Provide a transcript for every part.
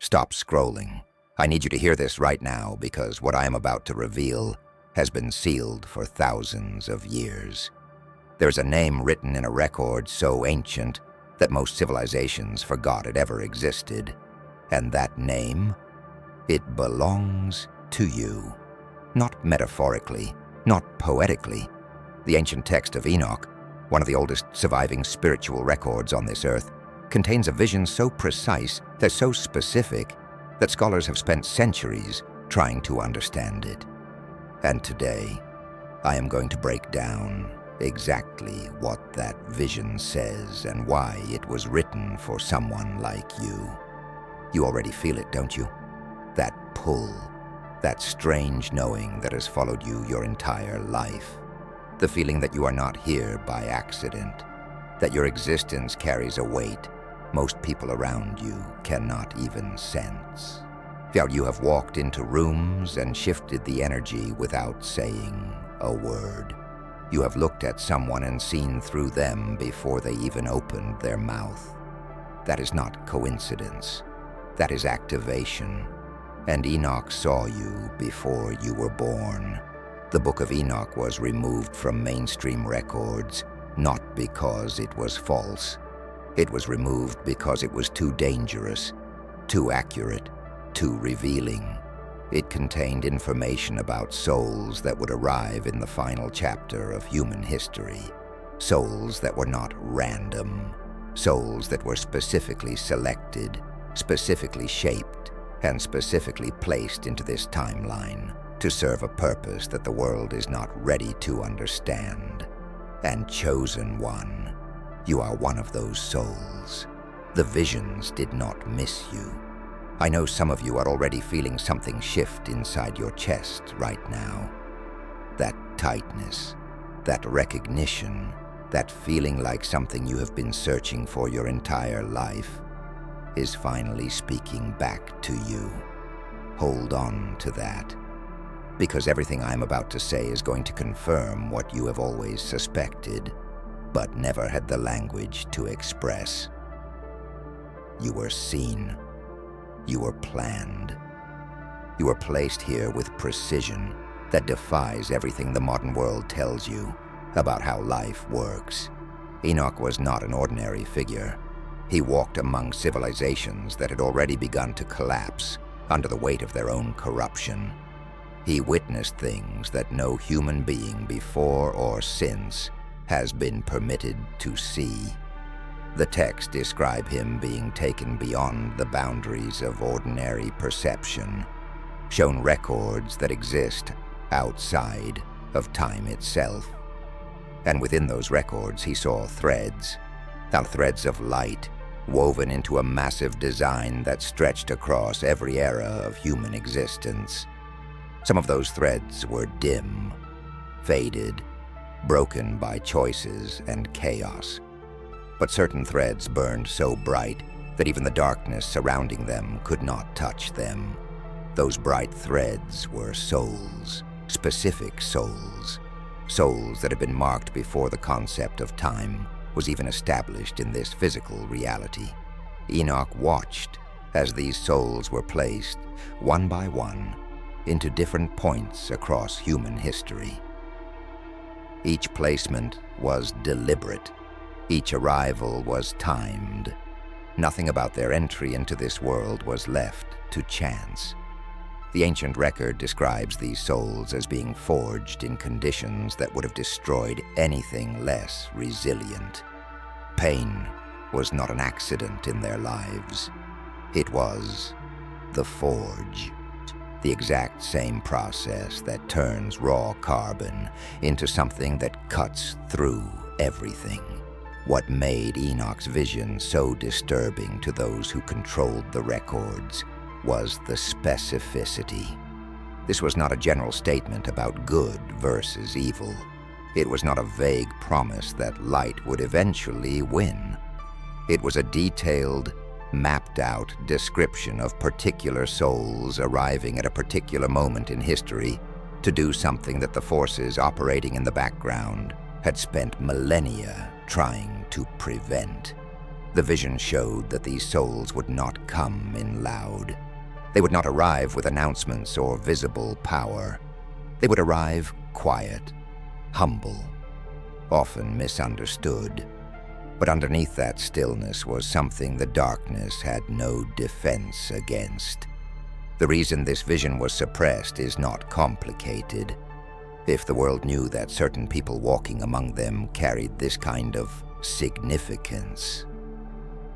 Stop scrolling. I need you to hear this right now because what I am about to reveal has been sealed for thousands of years. There's a name written in a record so ancient that most civilizations forgot it ever existed. And that name? It belongs to you. Not metaphorically, not poetically. The ancient text of Enoch, one of the oldest surviving spiritual records on this earth, contains a vision so precise, that so specific, that scholars have spent centuries trying to understand it. And today, I am going to break down exactly what that vision says and why it was written for someone like you. You already feel it, don't you? That pull, that strange knowing that has followed you your entire life. The feeling that you are not here by accident, that your existence carries a weight most people around you cannot even sense. You have walked into rooms and shifted the energy without saying a word. You have looked at someone and seen through them before they even opened their mouth. That is not coincidence. That is activation. And Enoch saw you before you were born. The Book of Enoch was removed from mainstream records, not because it was false. It was removed because it was too dangerous, too accurate, too revealing. It contained information about souls that would arrive in the final chapter of human history. Souls that were not random. Souls that were specifically selected, specifically shaped, and specifically placed into this timeline to serve a purpose that the world is not ready to understand. And chosen one, you are one of those souls. The visions did not miss you. I know some of you are already feeling something shift inside your chest right now. That tightness, that recognition, that feeling like something you have been searching for your entire life is finally speaking back to you. Hold on to that, because everything I'm about to say is going to confirm what you have always suspected, but never had the language to express. You were seen. You were planned. You were placed here with precision that defies everything the modern world tells you about how life works. Enoch was not an ordinary figure. He walked among civilizations that had already begun to collapse under the weight of their own corruption. He witnessed things that no human being before or since has been permitted to see. The texts describe him being taken beyond the boundaries of ordinary perception, shown records that exist outside of time itself. And within those records he saw threads of light woven into a massive design that stretched across every era of human existence. Some of those threads were dim, faded, broken by choices and chaos. But certain threads burned so bright that even the darkness surrounding them could not touch them. Those bright threads were souls, specific souls. Souls that had been marked before the concept of time was even established in this physical reality. Enoch watched as these souls were placed, one by one, into different points across human history. Each placement was deliberate. Each arrival was timed. Nothing about their entry into this world was left to chance. The ancient record describes these souls as being forged in conditions that would have destroyed anything less resilient. Pain was not an accident in their lives. It was the forge, the exact same process that turns raw carbon into something that cuts through everything. What made Enoch's vision so disturbing to those who controlled the records was the specificity. This was not a general statement about good versus evil. It was not a vague promise that light would eventually win. It was a detailed, mapped-out description of particular souls arriving at a particular moment in history to do something that the forces operating in the background had spent millennia trying to prevent. The vision showed that these souls would not come in loud. They would not arrive with announcements or visible power. They would arrive quiet, humble, often misunderstood. But underneath that stillness was something the darkness had no defense against. The reason this vision was suppressed is not complicated. If the world knew that certain people walking among them carried this kind of significance,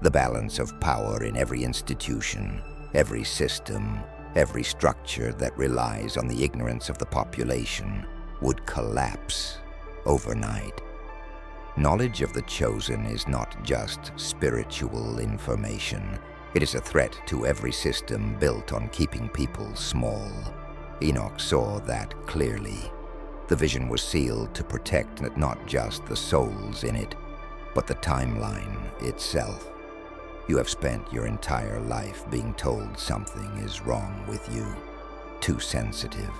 the balance of power in every institution, every system, every structure that relies on the ignorance of the population would collapse overnight. Knowledge of the chosen is not just spiritual information. It is a threat to every system built on keeping people small. Enoch saw that clearly. The vision was sealed to protect not just the souls in it, but the timeline itself. You have spent your entire life being told something is wrong with you. Too sensitive,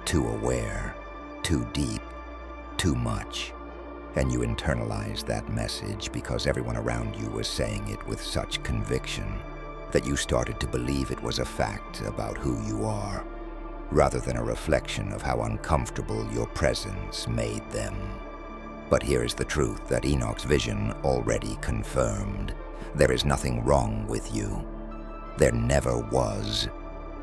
too aware, too deep, too much. And you internalized that message because everyone around you was saying it with such conviction that you started to believe it was a fact about who you are, rather than a reflection of how uncomfortable your presence made them. But here is the truth that Enoch's vision already confirmed. There is nothing wrong with you. There never was.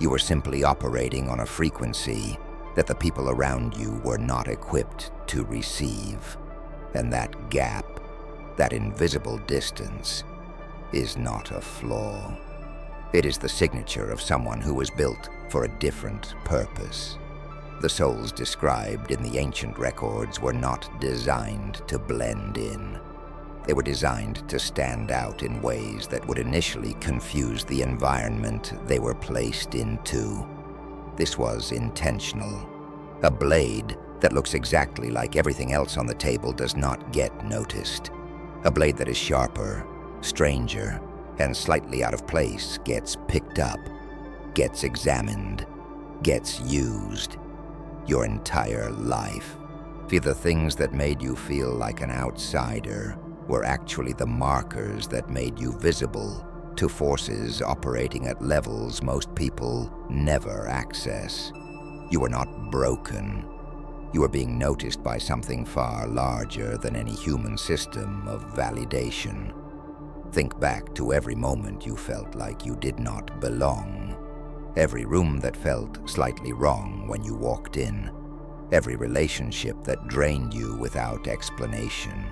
You were simply operating on a frequency that the people around you were not equipped to receive. And that gap, that invisible distance, is not a flaw. It is the signature of someone who was built for a different purpose. The souls described in the ancient records were not designed to blend in. They were designed to stand out in ways that would initially confuse the environment they were placed into. This was intentional. A blade that looks exactly like everything else on the table does not get noticed. A blade that is sharper, stranger, and slightly out of place gets picked up, gets examined, gets used. Your entire life. The things that made you feel like an outsider were actually the markers that made you visible to forces operating at levels most people never access. You were not broken. You were being noticed by something far larger than any human system of validation. Think back to every moment you felt like you did not belong. Every room that felt slightly wrong when you walked in. Every relationship that drained you without explanation.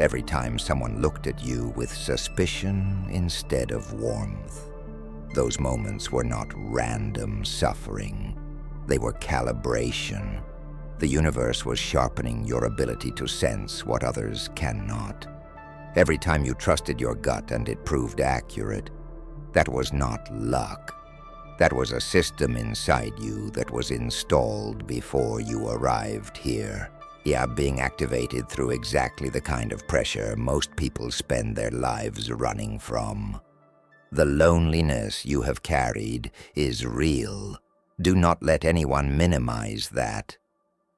Every time someone looked at you with suspicion instead of warmth. Those moments were not random suffering. They were calibration. The universe was sharpening your ability to sense what others cannot. Every time you trusted your gut and it proved accurate, that was not luck. That was a system inside you that was installed before you arrived here. Yeah, being activated through exactly the kind of pressure most people spend their lives running from. The loneliness you have carried is real. Do not let anyone minimize that.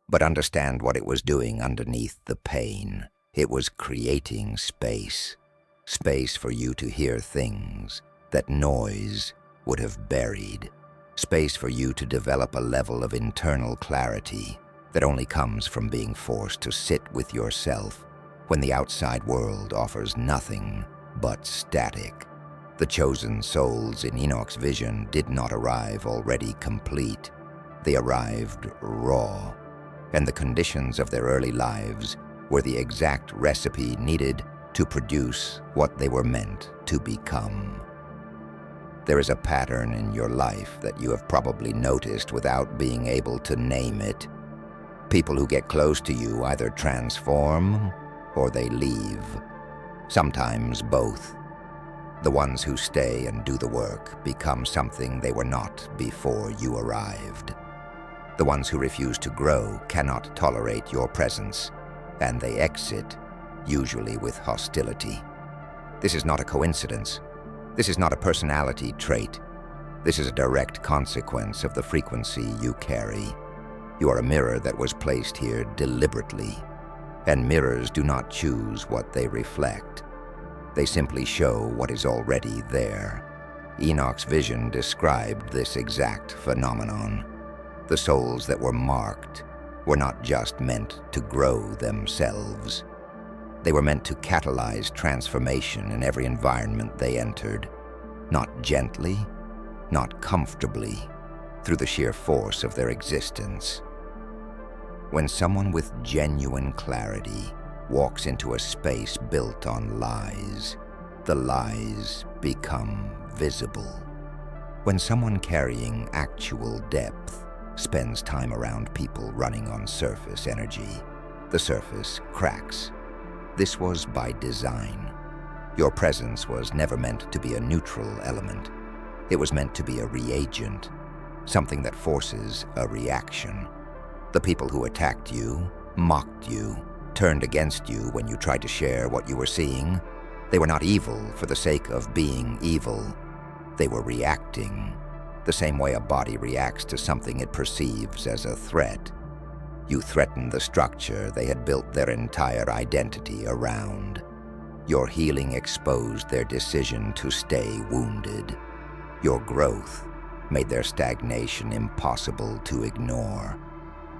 But understand what it was doing underneath the pain. It was creating space. Space for you to hear things that noise would have buried. Space for you to develop a level of internal clarity that only comes from being forced to sit with yourself when the outside world offers nothing but static. The chosen souls in Enoch's vision did not arrive already complete. They arrived raw, and the conditions of their early lives were the exact recipe needed to produce what they were meant to become. There is a pattern in your life that you have probably noticed without being able to name it. People who get close to you either transform or they leave. Sometimes both. The ones who stay and do the work become something they were not before you arrived. The ones who refuse to grow cannot tolerate your presence, and they exit, usually with hostility. This is not a coincidence. This is not a personality trait. This is a direct consequence of the frequency you carry. You are a mirror that was placed here deliberately, and mirrors do not choose what they reflect. They simply show what is already there. Enoch's vision described this exact phenomenon. The souls that were marked were not just meant to grow themselves. They were meant to catalyze transformation in every environment they entered, not gently, not comfortably, through the sheer force of their existence. When someone with genuine clarity walks into a space built on lies, the lies become visible. When someone carrying actual depth spends time around people running on surface energy, the surface cracks. This was by design. Your presence was never meant to be a neutral element. It was meant to be a reagent, something that forces a reaction. The people who attacked you, mocked you, turned against you when you tried to share what you were seeing, they were not evil for the sake of being evil. They were reacting, the same way a body reacts to something it perceives as a threat. You threatened the structure they had built their entire identity around. Your healing exposed their decision to stay wounded. Your growth made their stagnation impossible to ignore.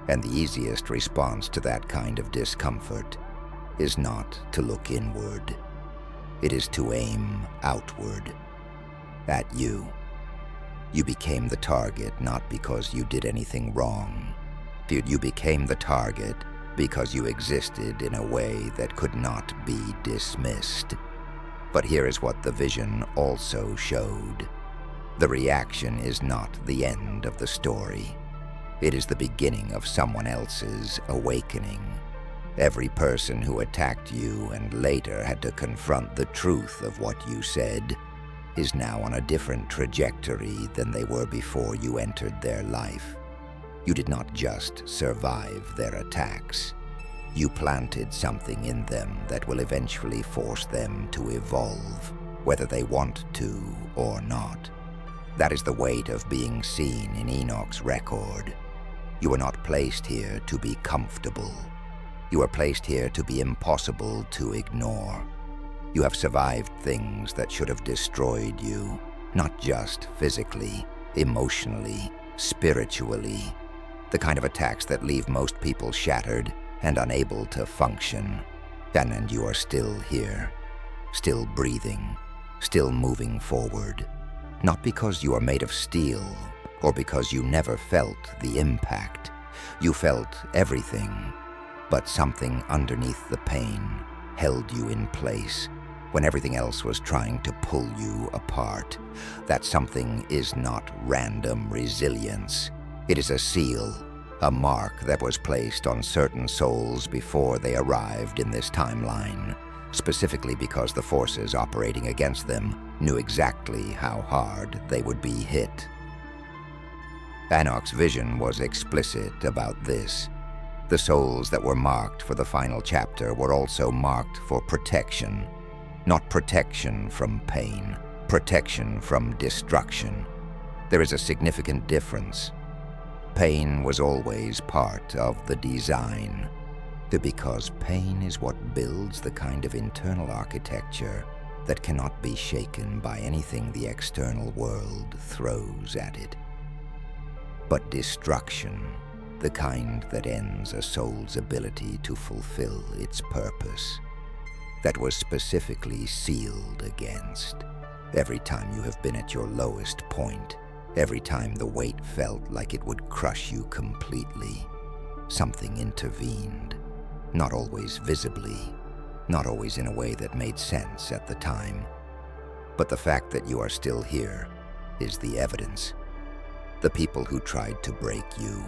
And the easiest response to that kind of discomfort is not to look inward. It is to aim outward, at you. You became the target not because you did anything wrong. You became the target because you existed in a way that could not be dismissed. But here is what the vision also showed. The reaction is not the end of the story. It is the beginning of someone else's awakening. Every person who attacked you and later had to confront the truth of what you said is now on a different trajectory than they were before you entered their life. You did not just survive their attacks. You planted something in them that will eventually force them to evolve, whether they want to or not. That is the weight of being seen in Enoch's record. You were not placed here to be comfortable. You were placed here to be impossible to ignore. You have survived things that should have destroyed you, not just physically, emotionally, spiritually. The kind of attacks that leave most people shattered and unable to function. And you are still here, still breathing, still moving forward. Not because you are made of steel, or because you never felt the impact. You felt everything, but something underneath the pain held you in place when everything else was trying to pull you apart. That something is not random resilience. It is a seal, a mark that was placed on certain souls before they arrived in this timeline, specifically because the forces operating against them knew exactly how hard they would be hit. Enoch's vision was explicit about this. The souls that were marked for the final chapter were also marked for protection. Not protection from pain, protection from destruction. There is a significant difference. Pain was always part of the design, because pain is what builds the kind of internal architecture that cannot be shaken by anything the external world throws at it. But destruction, the kind that ends a soul's ability to fulfill its purpose, that was specifically sealed against. Every time you have been at your lowest point, every time the weight felt like it would crush you completely, something intervened. Not always visibly, not always in a way that made sense at the time. But the fact that you are still here is the evidence. The people who tried to break you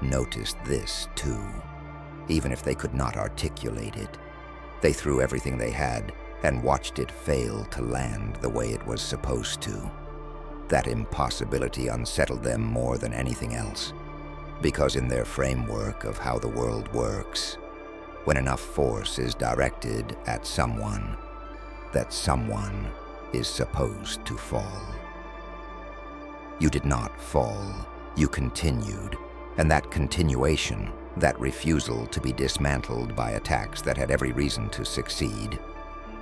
noticed this too. Even if they could not articulate it, they threw everything they had and watched it fail to land the way it was supposed to. That impossibility unsettled them more than anything else, because in their framework of how the world works, when enough force is directed at someone, that someone is supposed to fall. You did not fall, you continued, and that continuation, that refusal to be dismantled by attacks that had every reason to succeed,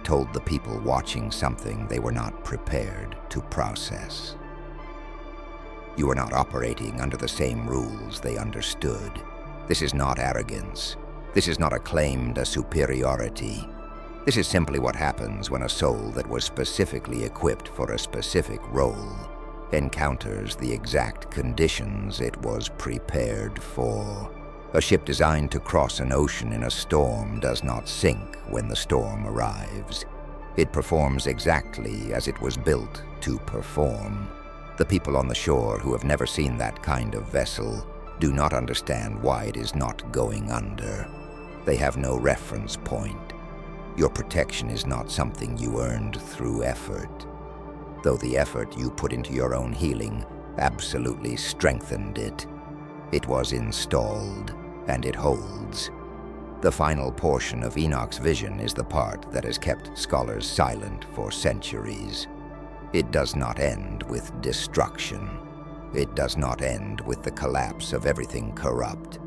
told the people watching something they were not prepared to process. You are not operating under the same rules they understood. This is not arrogance. This is not a claim to superiority. This is simply what happens when a soul that was specifically equipped for a specific role encounters the exact conditions it was prepared for. A ship designed to cross an ocean in a storm does not sink when the storm arrives. It performs exactly as it was built to perform. The people on the shore who have never seen that kind of vessel do not understand why it is not going under. They have no reference point. Your protection is not something you earned through effort, though the effort you put into your own healing absolutely strengthened it. It was installed, and it holds. The final portion of Enoch's vision is the part that has kept scholars silent for centuries. It does not end with destruction. It does not end with the collapse of everything corrupt.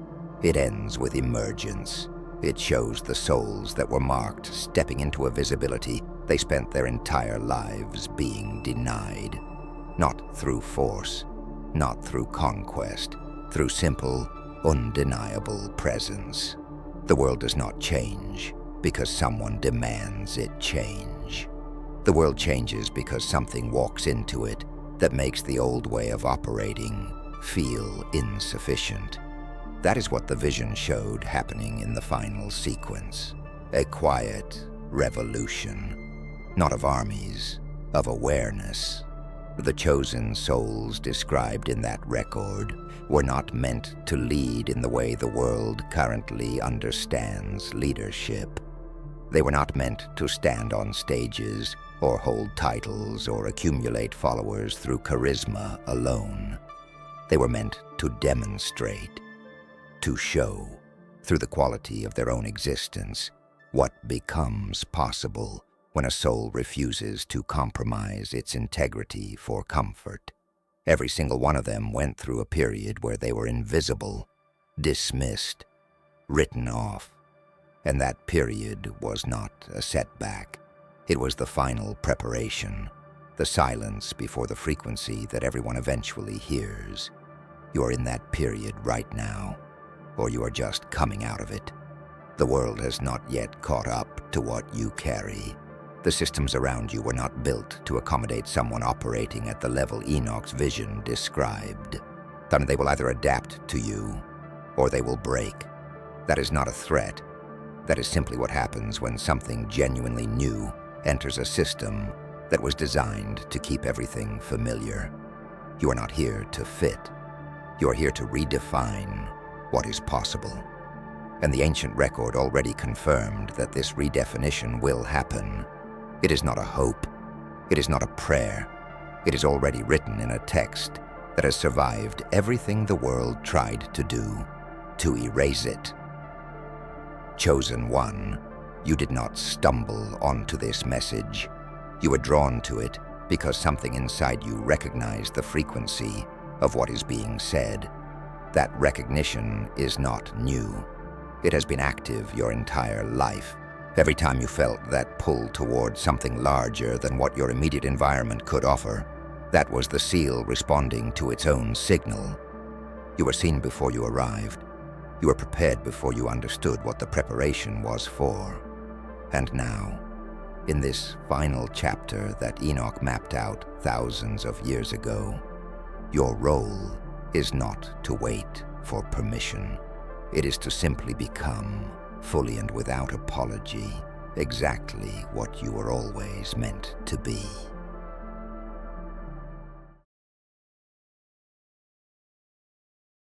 It ends with emergence. It shows the souls that were marked stepping into a visibility they spent their entire lives being denied. Not through force, not through conquest, through simple, undeniable presence. The world does not change because someone demands it change. The world changes because something walks into it that makes the old way of operating feel insufficient. That is what the vision showed happening in the final sequence. A quiet revolution, not of armies, of awareness. The chosen souls described in that record were not meant to lead in the way the world currently understands leadership. They were not meant to stand on stages or hold titles or accumulate followers through charisma alone. They were meant to demonstrate, to show, through the quality of their own existence, what becomes possible when a soul refuses to compromise its integrity for comfort. Every single one of them went through a period where they were invisible, dismissed, written off. And that period was not a setback. It was the final preparation, the silence before the frequency that everyone eventually hears. You are in that period right now, or you are just coming out of it. The world has not yet caught up to what you carry. The systems around you were not built to accommodate someone operating at the level Enoch's vision described. Then they will either adapt to you, or they will break. That is not a threat. That is simply what happens when something genuinely new enters a system that was designed to keep everything familiar. You are not here to fit. You are here to redefine what is possible. And the ancient record already confirmed that this redefinition will happen. It is not a hope. It is not a prayer. It is already written in a text that has survived everything the world tried to do to erase it. Chosen one, you did not stumble onto this message. You were drawn to it because something inside you recognized the frequency of what is being said. That recognition is not new. It has been active your entire life. Every time you felt that pull toward something larger than what your immediate environment could offer, that was the seal responding to its own signal. You were seen before you arrived. You were prepared before you understood what the preparation was for. And now, in this final chapter that Enoch mapped out thousands of years ago, your role is not to wait for permission. It is to simply become, fully and without apology, exactly what you were always meant to be.